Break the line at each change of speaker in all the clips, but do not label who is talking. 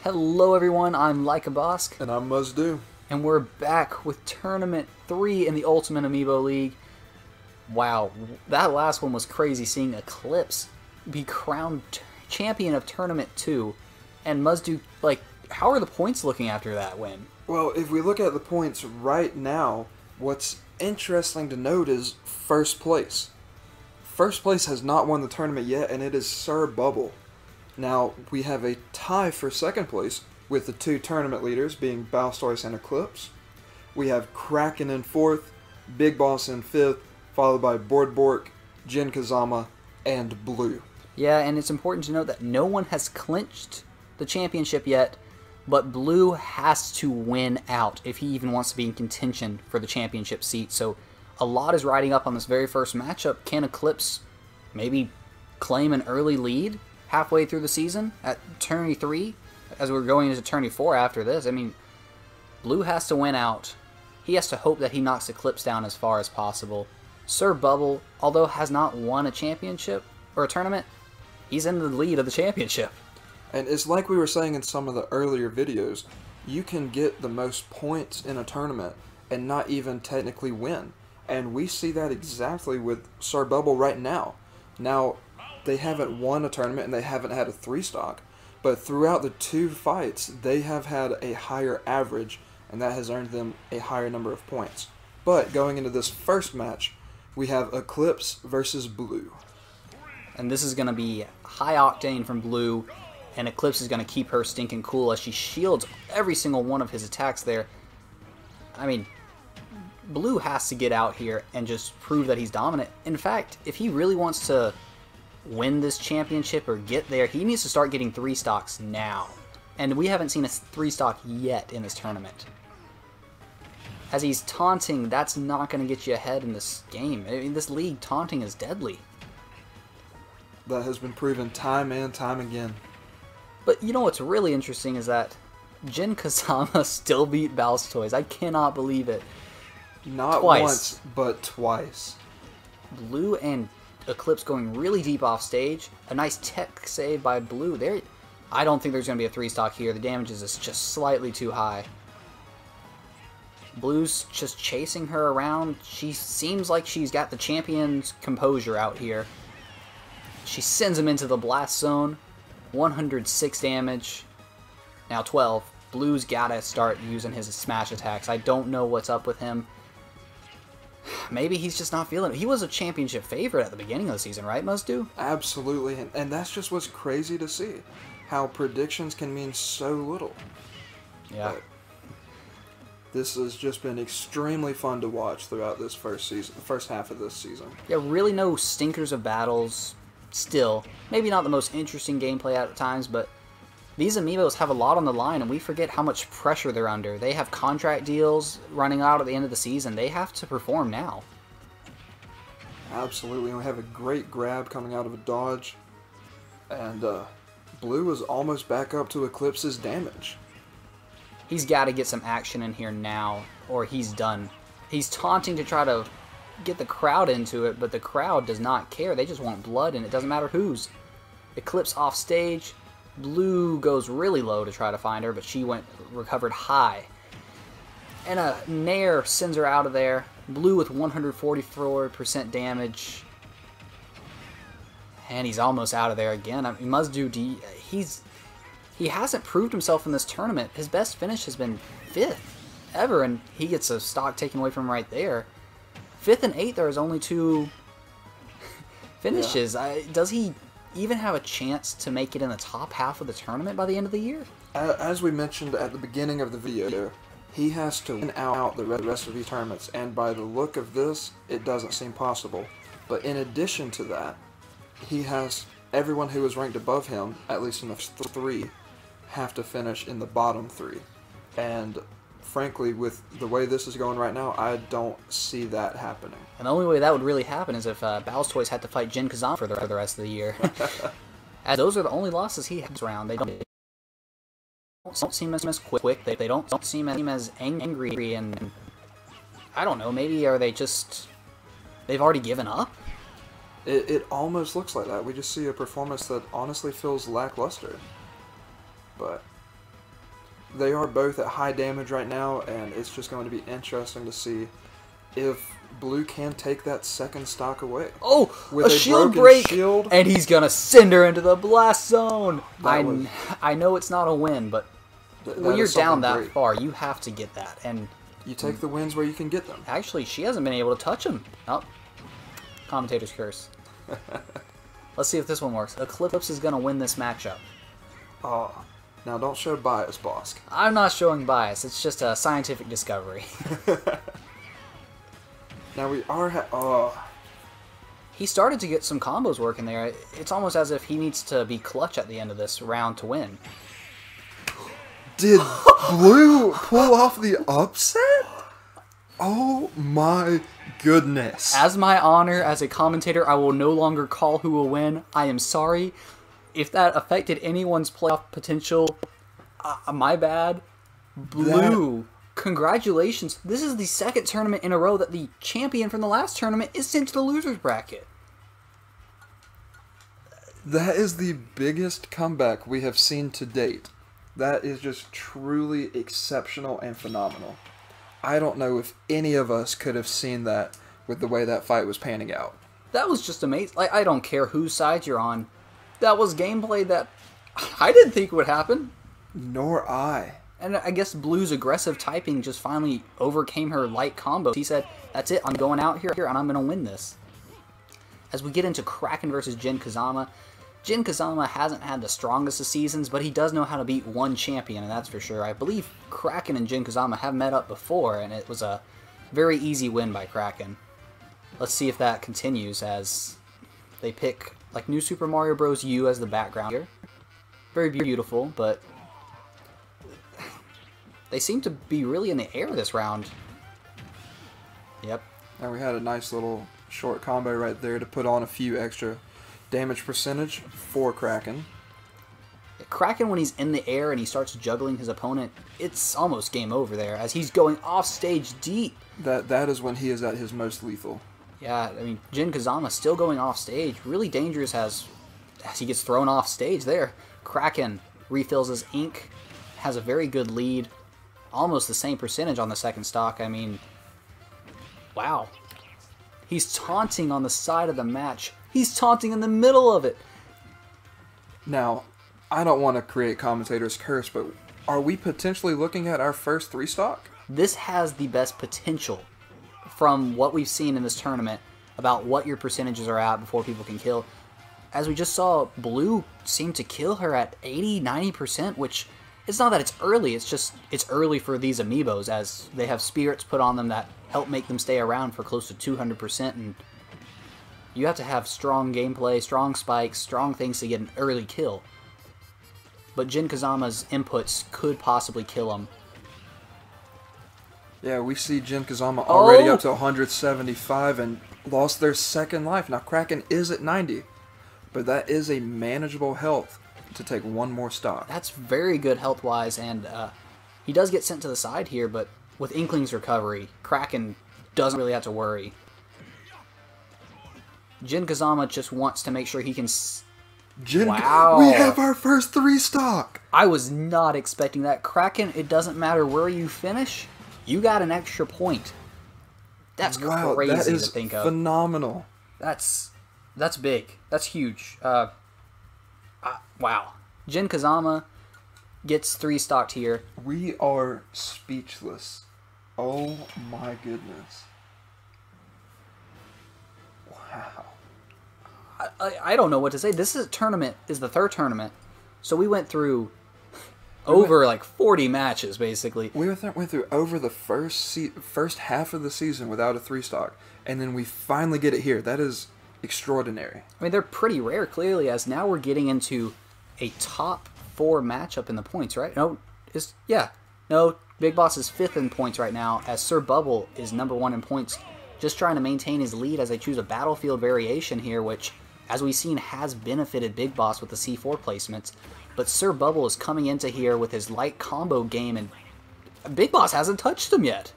Hello everyone, I'm Bosk.
And I'm Muzdu.
And we're back with Tournament 3 in the Ultimate Amiibo League. Wow, that last one was crazy, seeing Eclipse be crowned champion of Tournament 2. And Muzdu, how are the points looking after that win?
Well, if we look at the points right now, what's interesting to note is first place. First place has not won the tournament yet, and it is Sir Bubble. Now, we have a tie for second place, with the two tournament leaders being Bowstoise and Eclipse. We have Kraken in fourth, Big Boss in fifth, followed by Bork, Jin Kazama, and Blue.
Yeah, and it's important to note that no one has clinched the championship yet, but Blue has to win out if he even wants to be in contention for the championship seat. So a lot is riding up on this very first matchup. Can Eclipse maybe claim an early lead halfway through the season at Tourney 3 as we're going into Tourney 4 after this? I mean, Blue has to win out. He has to hope that he knocks Eclipse down as far as possible. Sir Bubble, although has not won a championship or a tournament, he's in the lead of the championship.
And it's like we were saying in some of the earlier videos, you can get the most points in a tournament and not even technically win. And we see that exactly with Sir Bubble right now. Now, they haven't won a tournament and they haven't had a 3-stock, but throughout the two fights, they have had a higher average, and that has earned them a higher number of points. But going into this first match, we have Eclipse versus Blue.
And this is going to be high octane from Blue, and Eclipse is going to keep her stinking cool as she shields every single one of his attacks there. I mean, Blue has to get out here and just prove that he's dominant. In fact, if he really wants to win this championship or get there, he needs to start getting 3-stocks now. And we haven't seen a 3-stock yet in this tournament. As he's taunting, that's not going to get you ahead in this game. In this league, taunting is deadly.
That has been proven time and time again.
But you know what's really interesting is that Jin Kazama still beat Bowstoise. I cannot believe it.
Not
Twice.
Once, but twice.
Blue and Eclipse going really deep off stage. A nice tech save by Blue there. I don't think there's going to be a 3-stock here. The damage is just slightly too high. Blue's just chasing her around. She seems like she's got the champion's composure out here. She sends him into the blast zone. 106 damage. Now 12. Blue's got to start using his smash attacks. I don't know what's up with him. Maybe he's just not feeling it. He was a championship favorite at the beginning of the season, right, Muzdu?
Absolutely, and that's just what's crazy to see. How predictions can mean so little.
Yeah.
But this has just been extremely fun to watch throughout this first season, the first half of this season.
Yeah, really no stinkers of battles still. Maybe not the most interesting gameplay at times, but these Amiibos have a lot on the line, and we forget how much pressure they're under. They have contract deals running out at the end of the season. They have to perform now.
Absolutely, and we have a great grab coming out of a dodge. And Blue is almost back up to Eclipse's damage.
He's got to get some action in here now, or he's done. He's taunting to try to get the crowd into it, but the crowd does not care. They just want blood, and it doesn't matter whose. Eclipse off stage. Blue goes really low to try to find her, but she recovered high. And a Nair sends her out of there. Blue with 144% damage. And he's almost out of there again. I mean, Muzdu, he hasn't proved himself in this tournament. His best finish has been 5th ever, and he gets a stock taken away from him right there. 5th and 8th are his only 2 finishes. Yeah. Does he even have a chance to make it in the top half of the tournament by the end of the year?
As we mentioned at the beginning of the video, he has to win out the rest of these tournaments, and by the look of this, it doesn't seem possible. But in addition to that, he has everyone who is ranked above him, at least in the 3, have to finish in the bottom 3. And frankly, with the way this is going right now, I don't see that happening.
And the only way that would really happen is if Bowstoise had to fight Jin Kazama for the rest of the year. As those are the only losses he has around. They don't seem as quick. They don't seem as angry, and I don't know, maybe are they just... they've already given up?
It almost looks like that. We just see a performance that honestly feels lackluster. But They are both at high damage right now, and it's just going to be interesting to see if Blue can take that second stock away.
Oh,
with
a shield break!
Shield.
And he's going to send her into the blast zone!
Was,
I know it's not a win, but when you're down that
great.
far, you have to get that. And
you take the wins where you can get them.
Actually, she hasn't been able to touch him. Oh, commentator's curse. Let's see if this one works. Eclipse is going to win this matchup.
Oh, now don't show bias, Bosk.
I'm not showing bias. It's just a scientific discovery.
Now we are
He started to get some combos working there. It's almost as if he needs to be clutch at the end of this round to win.
Did Blue pull off the upset? Oh my goodness.
As my honor as a commentator, I will no longer call who will win. I am sorry. If that affected anyone's playoff potential, my bad. Blue, congratulations. This is the second tournament in a row that the champion from the last tournament is sent to the loser's bracket.
That is the biggest comeback we have seen to date. That is just truly exceptional and phenomenal. I don't know if any of us could have seen that with the way that fight was panning out.
That was just amazing. Like, I don't care whose side you're on. That was gameplay that I didn't think would happen.
Nor I.
And I guess Blue's aggressive typing just finally overcame her light combo. He said, that's it, I'm going out here and I'm going to win this. As we get into Kraken versus Jin Kazama, Jin Kazama hasn't had the strongest of seasons, but he does know how to beat one champion, and that's for sure. I believe Kraken and Jin Kazama have met up before, and it was a very easy win by Kraken. Let's see if that continues as they pick like New Super Mario Bros. U as the background here. Very beautiful, but they seem to be really in the air this round. Yep.
And we had a nice little short combo right there to put on a few extra damage percentage for Kraken.
Kraken, when he's in the air and he starts juggling his opponent, it's almost game over there as he's going off stage deep.
That is when he is at his most lethal.
Yeah, I mean, Jin Kazama still going off stage. Really dangerous as he gets thrown off stage there. Kraken refills his ink, has a very good lead. Almost the same percentage on the second stock. I mean, wow. He's taunting on the side of the match. He's taunting in the middle of it.
Now, I don't want to create commentator's curse, but are we potentially looking at our first 3-stock?
This has the best potential from what we've seen in this tournament about what your percentages are at before people can kill. As we just saw, Blue seemed to kill her at 80-90%, which it's not that it's early, it's just it's early for these Amiibos as they have spirits put on them that help make them stay around for close to 200%, and you have to have strong gameplay, strong spikes, strong things to get an early kill. But Jin Kazama's inputs could possibly kill him.
Yeah, we see Jin Kazama already
Oh!
up to 175 and lost their second life. Now Kraken is at 90, but that is a manageable health to take one more stock.
That's very good health-wise, and he does get sent to the side here, but with Inkling's recovery, Kraken doesn't really have to worry. Jin Kazama just wants to make sure he can... Wow.
We have our first 3-stock!
I was not expecting that. Kraken, it doesn't matter where you finish, you got an extra point. That's
Wow,
crazy
that is
to think of.
phenomenal.
That's big. That's huge. Wow. Jin Kazama gets 3-stocked here.
We are speechless. Oh my goodness. Wow.
I don't know what to say. This is the third tournament. So we went through over like 40 matches, basically.
We went through over the first half of the season without a 3-stock, and then we finally get it here. That is extraordinary.
I mean, they're pretty rare, clearly, as now we're getting into a top 4 matchup in the points, right? No, Big Boss is 5th in points right now, as Sir Bubble is number 1 in points, just trying to maintain his lead as they choose a battlefield variation here, which, as we've seen, has benefited Big Boss with the C4 placements. But Sir Bubble is coming into here with his light combo game, and Big Boss hasn't touched him yet.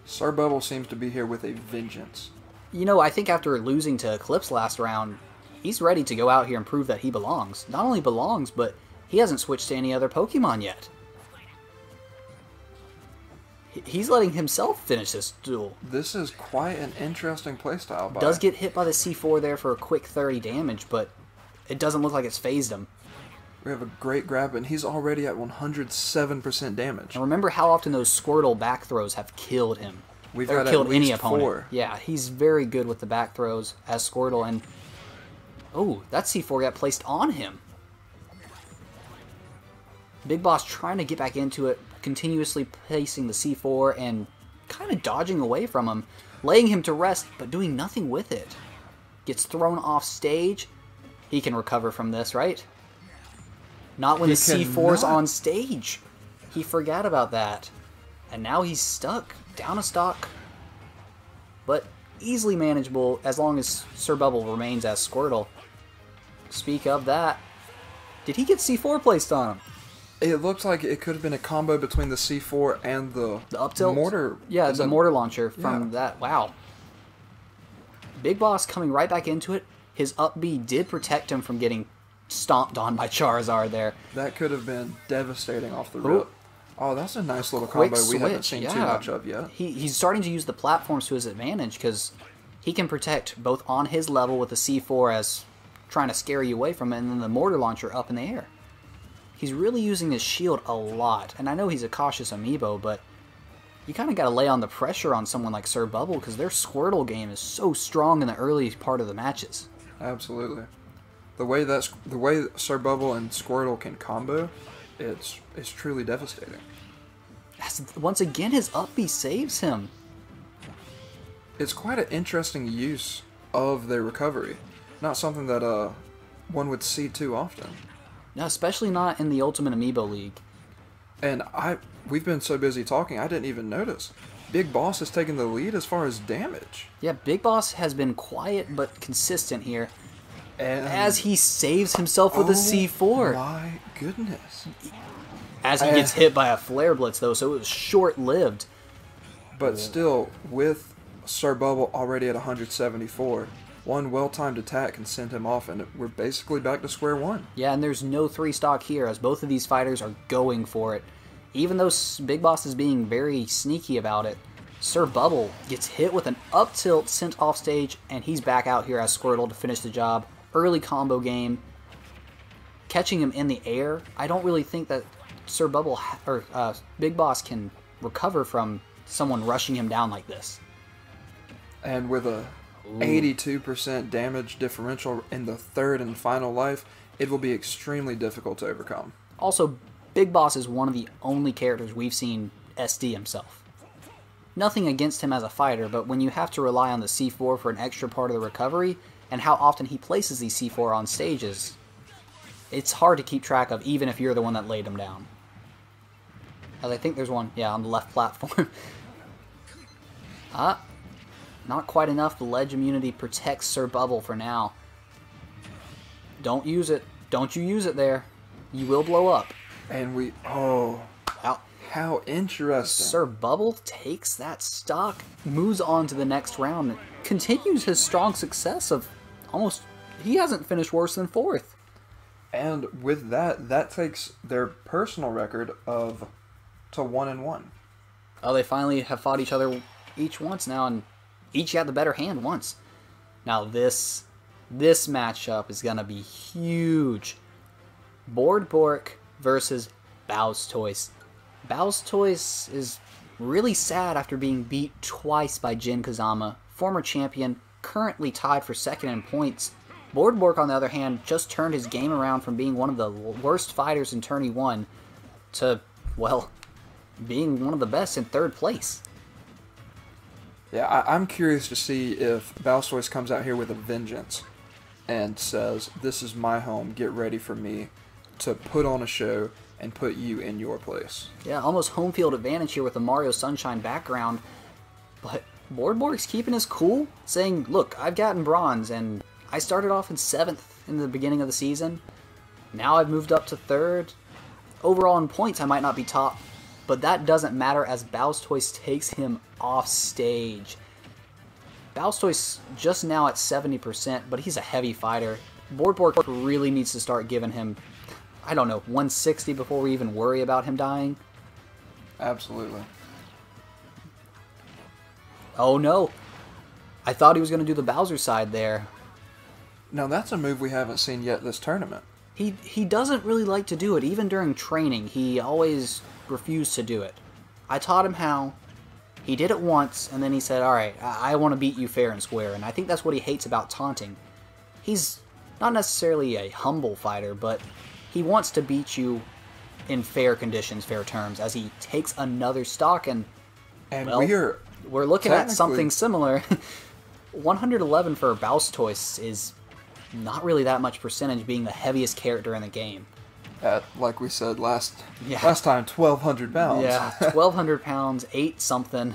Sir Bubble seems to be here with a vengeance.
You know, I think after losing to Eclipse last round, he's ready to go out here and prove that he belongs. Not only belongs, but he hasn't switched to any other Pokemon yet. He's letting himself finish this duel.
This is quite an interesting playstyle.
Does get hit by the C4 there for a quick 30 damage, but it doesn't look like it's phased him.
We have a great grab, and he's already at 107% damage.
And remember how often those Squirtle back throws have killed him.
We've
or
got
killed
at least
any opponent.
4.
Yeah, he's very good with the back throws as Squirtle, and oh, that C4 got placed on him. Big Boss trying to get back into it, continuously placing the C4 and kind of dodging away from him, laying him to rest, but doing nothing with it. Gets thrown off stage. He can recover from this, right? Not when the C4's on stage. He forgot about that. And now he's stuck, down a stock. But easily manageable as long as Sir Bubble remains as Squirtle. Speak of that, did he get C4 placed on him?
It looks like it could have been a combo between the C4 and the
up tilt
mortar.
Yeah, the mortar launcher from that. Wow. Big Boss coming right back into it. His up B did protect him from getting stomped on by Charizard there.
That could have been devastating off the rip. Oh, that's a nice little combo we haven't seen too much of yet.
He's starting to use the platforms to his advantage because he can protect both on his level with the C4 as trying to scare you away from it, and then the mortar launcher up in the air. He's really using his shield a lot, and I know he's a cautious Amiibo, but you kind of got to lay on the pressure on someone like Sir Bubble because their Squirtle game is so strong in the early part of the matches.
Absolutely. The way Sir Bubble and Squirtle can combo, it's truly devastating.
Once again, his up B saves him.
It's quite an interesting use of their recovery. Not something that one would see too often.
No, especially not in the Ultimate Amiibo League.
And we've been so busy talking, I didn't even notice. Big Boss has taken the lead as far as damage.
Yeah, Big Boss has been quiet but consistent here. And as he saves himself with a C4.
My goodness.
As he gets hit by a Flare Blitz, though, so it was short-lived.
But still, with Sir Bubble already at 174, one well-timed attack can send him off, and we're basically back to square one.
Yeah, and there's no 3-stock here, as both of these fighters are going for it. Even though Big Boss is being very sneaky about it, Sir Bubble gets hit with an up tilt, sent off stage, and he's back out here as Squirtle to finish the job. Early combo game. Catching him in the air, I don't really think that Sir Bubble or Big Boss can recover from someone rushing him down like this.
And with a 82% damage differential in the third and final life, it will be extremely difficult to overcome.
Also, Big Boss is one of the only characters we've seen SD himself. Nothing against him as a fighter, but when you have to rely on the C4 for an extra part of the recovery, and how often he places these C4 on stages, it's hard to keep track of, even if you're the one that laid him down. As I think there's one, yeah, on the left platform. Not quite enough. The ledge immunity protects Sir Bubble for now. Don't use it. Don't you use it there. You will blow up.
And wow. How interesting.
Sir Bubble takes that stock, moves on to the next round, and continues his strong success of almost... He hasn't finished worse than 4th.
And with that takes their personal record to 1-1.
Oh, they finally have fought each other each once now, and each got the better hand once. Now this matchup is going to be huge. Bork versus Bowstoise. Bowstoise is really sad after being beat twice by Jin Kazama, former champion, currently tied for second in points. Bork, on the other hand, just turned his game around from being one of the worst fighters in Tourney 1 to, well, being one of the best in 3rd place.
Yeah, I'm curious to see if Bowstoise comes out here with a vengeance and says, "This is my home, get ready for me to put on a show and put you in your place."
Yeah, almost home field advantage here with the Mario Sunshine background. But Bork's keeping his cool, saying, look, I've gotten bronze, and I started off in 7th in the beginning of the season. Now I've moved up to 3rd. Overall in points, I might not be top, but that doesn't matter as Bowstoise takes him off stage. Bowstoise just now at 70%, but he's a heavy fighter. Bork really needs to start giving him, I don't know, 160 before we even worry about him dying.
Absolutely.
Oh no. I thought he was going to do the Bowser side there.
Now that's a move we haven't seen yet this tournament.
He doesn't really like to do it. Even during training, he always refused to do it. I taught him how. He did it once, and then he said, alright, I want to beat you fair and square. And I think that's what he hates about taunting. He's not necessarily a humble fighter, but he wants to beat you in fair conditions, fair terms, as he takes another stock, and well, we're looking at something similar. 111 for Bowstoise is not really that much percentage, being the heaviest character in the game.
At, like we said last time, 1,200 pounds.
Yeah, 1,200 pounds, 8 something.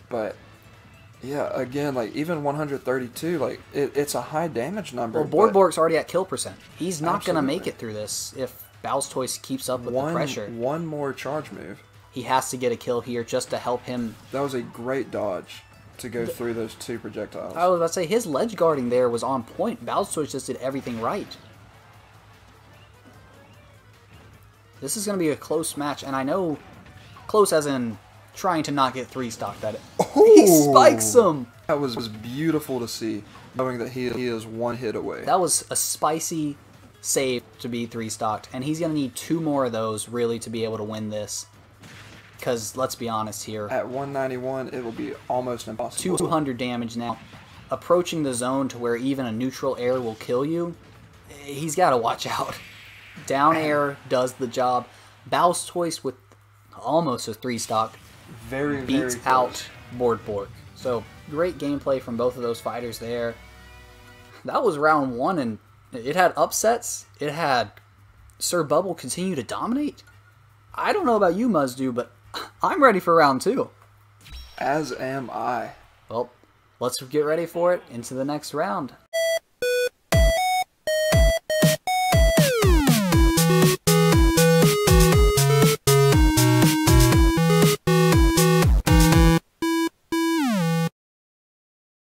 But yeah, again, like even 132, like it's a high damage number.
Well, Bork's already at kill percent. He's not going to make it through this if Bowstoise keeps up with the pressure.
One more charge move.
He has to get a kill here just to help him.
That was a great dodge to go through those 2 projectiles.
I was about to say, his ledge guarding there was on point. Bowstoise just did everything right. This is going to be a close match, and I know close as in trying to not get 3-stocked at it.
Ooh.
He spikes him!
That was beautiful to see, knowing that he is 1 hit away.
That was a spicy save to be 3-stocked, and he's going to need 2 more of those, really, to be able to win this. Because, let's be honest here.
At 191, it will be almost impossible.
200 damage now. Approaching the zone to where even a neutral air will kill you, he's got to watch out. Down air does the job. Bowstoise with almost a 3-stock beats out Bork. So, great gameplay from both of those fighters there. That was round 1, and it had upsets. It had Sir Bubble continue to dominate. I don't know about you, Muzdu, but I'm ready for round 2.
As am I.
Well, let's get ready for it into the next round.